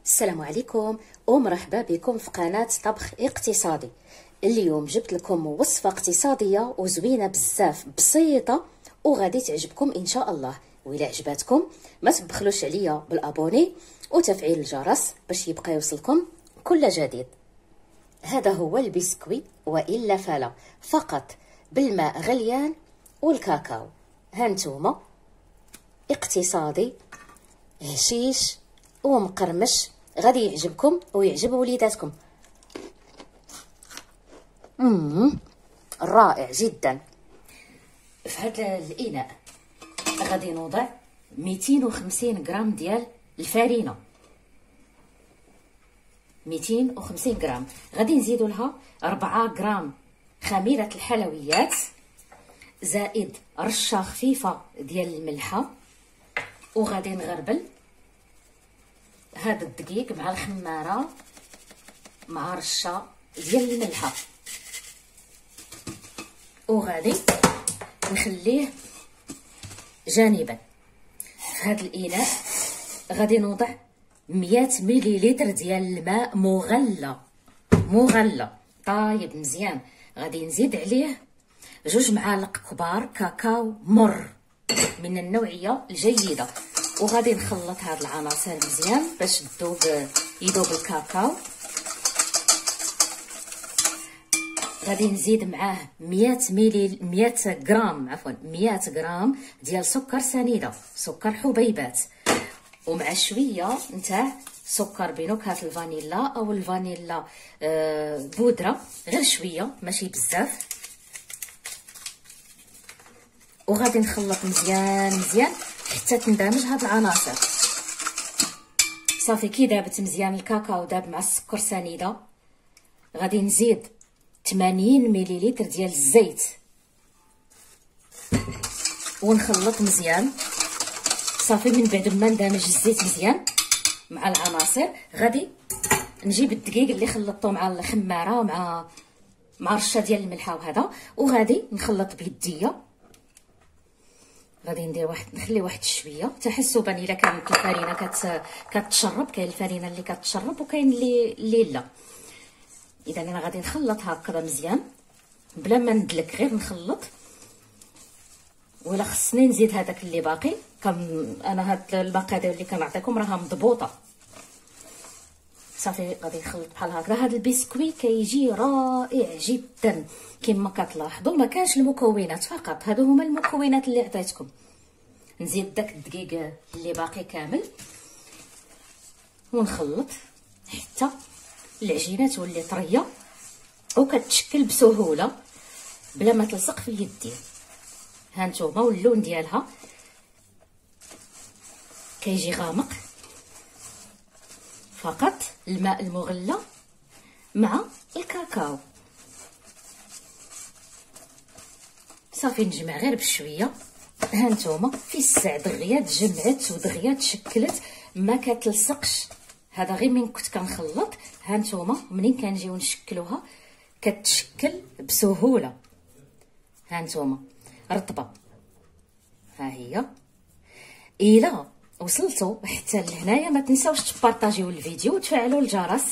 السلام عليكم ومرحبا بكم في قناة طبخ اقتصادي. اليوم جبت لكم وصفة اقتصادية وزوينة بزاف، بسيطة وغادي تعجبكم ان شاء الله. وإلا عجباتكم ما تبخلوش عليا بالابوني وتفعيل الجرس باش يبقى يوصلكم كل جديد. هذا هو البسكويت والا فلا، فقط بالماء غليان والكاكاو. هانتوما اقتصادي هشيش ومقرمش، غادي يعجبكم ويعجب وليداتكم. رائع جدا. في هذا الاناء غادي نوضع 250 غرام ديال الفرينه، 250 غرام. غادي نزيدوا لها 4 غرام خميره الحلويات، زائد رشه خفيفه ديال الملحه. وغادي نغربل هذا الدقيق مع الخماره مع رشه ديال الملحه، وغادي نخليه جانبا. في هذا الاناء غادي نوضع 100 مليلتر ديال الماء مغلى طايب مزيان. غادي نزيد عليه 2 معالق كبار كاكاو مر من النوعيه الجيده، وغادي نخلط هاد العناصر مزيان باش يذوب الكاكاو. غادي نزيد معاه 100 غرام ديال سكر سنيده، سكر حبيبات، ومع شويه نتاع سكر بنكهه الفانيلا او الفانيلا بودره، غير شويه ماشي بزاف. وغادي نخلط مزيان حتى تندمج هاد العناصر. صافي كي دابت مزيان الكاكاو داب مع السكر سنيده، غادي نزيد 80 مليلتر ديال الزيت ونخلط مزيان. صافي من بعد ما ندمج الزيت مزيان مع العناصر، غادي نجيب الدقيق اللي خلطته مع الخماره مع رشه ديال الملحه وهذا، وغادي نخلط بيديه. غادي ندير نخلي واحد شويه تحسبا الا كانت الفرينه كتشرب. كاين الفرينه اللي كتشرب وكاين اللي لا. اذا انا غادي نخلط هكذا مزيان بلا ما ندلك، غير نخلط. ولا خصني نزيد هذاك اللي باقي، انا هاد المقادير اللي كنعطيكم راها مضبوطه. صافي غادي نخلط بحال هكذا. هاد البسكويت كيجي رائع جدا. كما كتلاحظوا ما كانش المكونات فقط، هادو هما المكونات اللي عطيتكم. نزيد داك الدقيق اللي باقي كامل ونخلط حتى العجينه تولي طريه وكتشكل بسهوله بلا ما تلصق في اليدين. هانتوما واللون ديالها كيجي غامق. فقط الماء المغلى مع الكاكاو. صافي نجمع غير بشويه. هانتوما في الساع دغيا تجمعت ودغيا تشكلت، ما كتلصقش. هذا غير من كنت كنخلط. هانتوما منين كنجيو نشكلوها كتشكل بسهوله. هانتوما رطبه. ها هي. الى وصلتوا حتى لهنايا ما تنساوش تبارطاجيو الفيديو وتفعلوا الجرس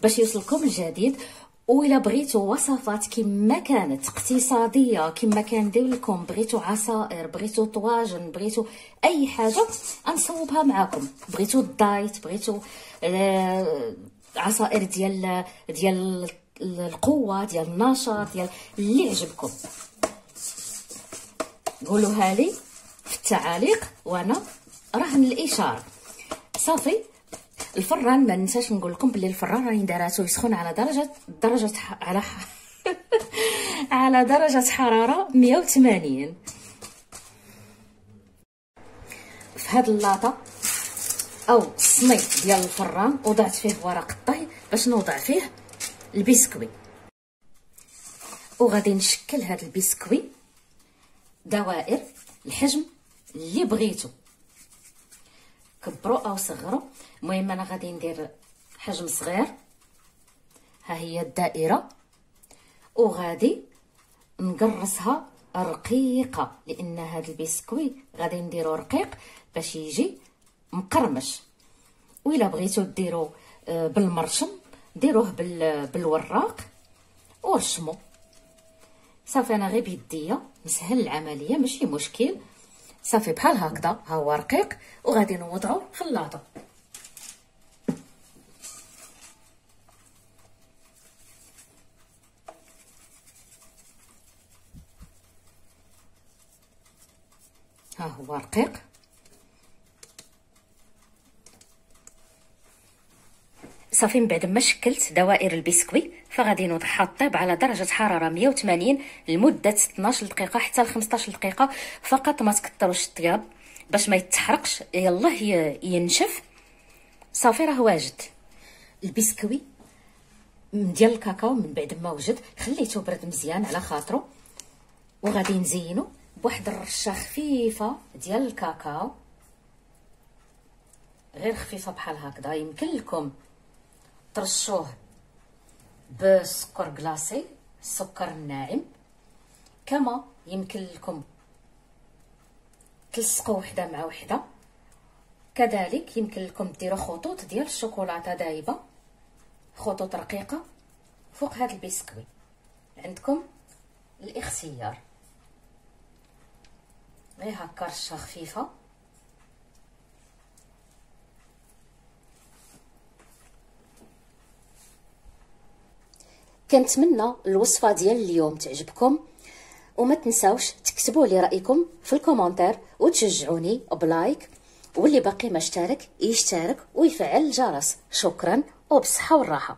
باش يوصلكم الجديد. وإلا بغيتوا وصفات كما كانت اقتصاديه كما كندير لكم، بغيتوا عصائر، بغيتوا طواجن، بغيتوا اي حاجه نصوبها معكم، بغيتوا الدايت، بغيتوا عصائر ديال القوه، ديال النشاط، ديال اللي عجبكم، قولوها لي في التعاليق وانا راهن الاشاره. صافي الفران ما ننساش نقول لكم بلي الفران راني داراتو يسخن على على درجه حراره 180. في هاد اللاطه او الصنيط ديال الفران وضعت فيه ورق الطهي باش نوضع فيه البسكوي. وغادي نشكل هاد البسكوي دوائر الحجم اللي بغيتو، كبروا او صغروا. المهم انا غادي ندير حجم صغير. ها هي الدائره، وغادي نقرصها رقيقه لان هذا البسكوي غادي نديرو رقيق باش يجي مقرمش. وإلا بغيتو ديرو بالمرشم ديروه بالوراق ورشمو. صافي انا غير بيديا نسهل العمليه ماشي مشكل. صافي بحال هكذا ها هو رقيق وغادي نوضعو في اللاطه. ها هو رقيق. صافي من بعد ما شكلت دوائر البسكوي فغادي نوضعها طيب على درجه حراره 180 لمده 12 دقيقه حتى ل 15 دقيقه فقط. ما تكثروش الطياب باش ما يتحرقش، يلاه ينشف. صافي راه واجد البسكوي ديال الكاكاو. من بعد ما وجد خليته برد مزيان على خاطرو، وغادي نزينو بواحد الرشه خفيفه ديال الكاكاو، غير خفيفه بحال هكذا. يمكن لكم ترشوه بسكر كلاصي، السكر الناعم، كما يمكن لكم تلصقوا وحده مع وحده. كذلك يمكن لكم ديروا خطوط ديال الشوكولاته دايبه، خطوط رقيقه فوق هذا البسكوي. عندكم الاختيار، غير هكا رشه خفيفه. كنتمنى الوصفه ديال اليوم تعجبكم، وما تنساوش تكتبوا لي رايكم في الكومنتير وتشجعوني بلايك، واللي باقي ما اشترك يشترك ويفعل الجرس. شكرا وبصحه والراحه.